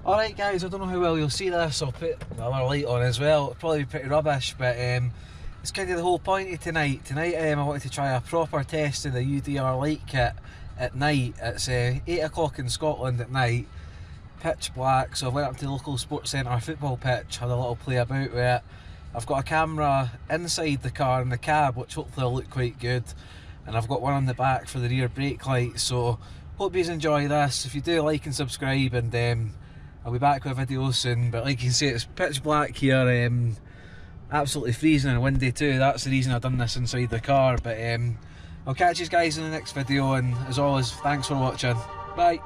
Alright guys, I don't know how well you'll see this, I'll put another light on as well. It'll probably be pretty rubbish, but it's kind of the whole point of tonight. Tonight I wanted to try a proper test of the UDR Lightkit at night. It's 8 o'clock in Scotland at night, pitch black, so I went up to the local sports centre football pitch, had a little play about with it. I've got a camera inside the car in the cab, which hopefully will look quite good, and I've got one on the back for the rear brake light, so hope you enjoy this. If you do, like and subscribe, and I'll be back with a video soon. But like you can see, it's pitch black here, absolutely freezing and windy too. That's the reason I've done this inside the car. But I'll catch you guys in the next video, and as always, thanks for watching. Bye.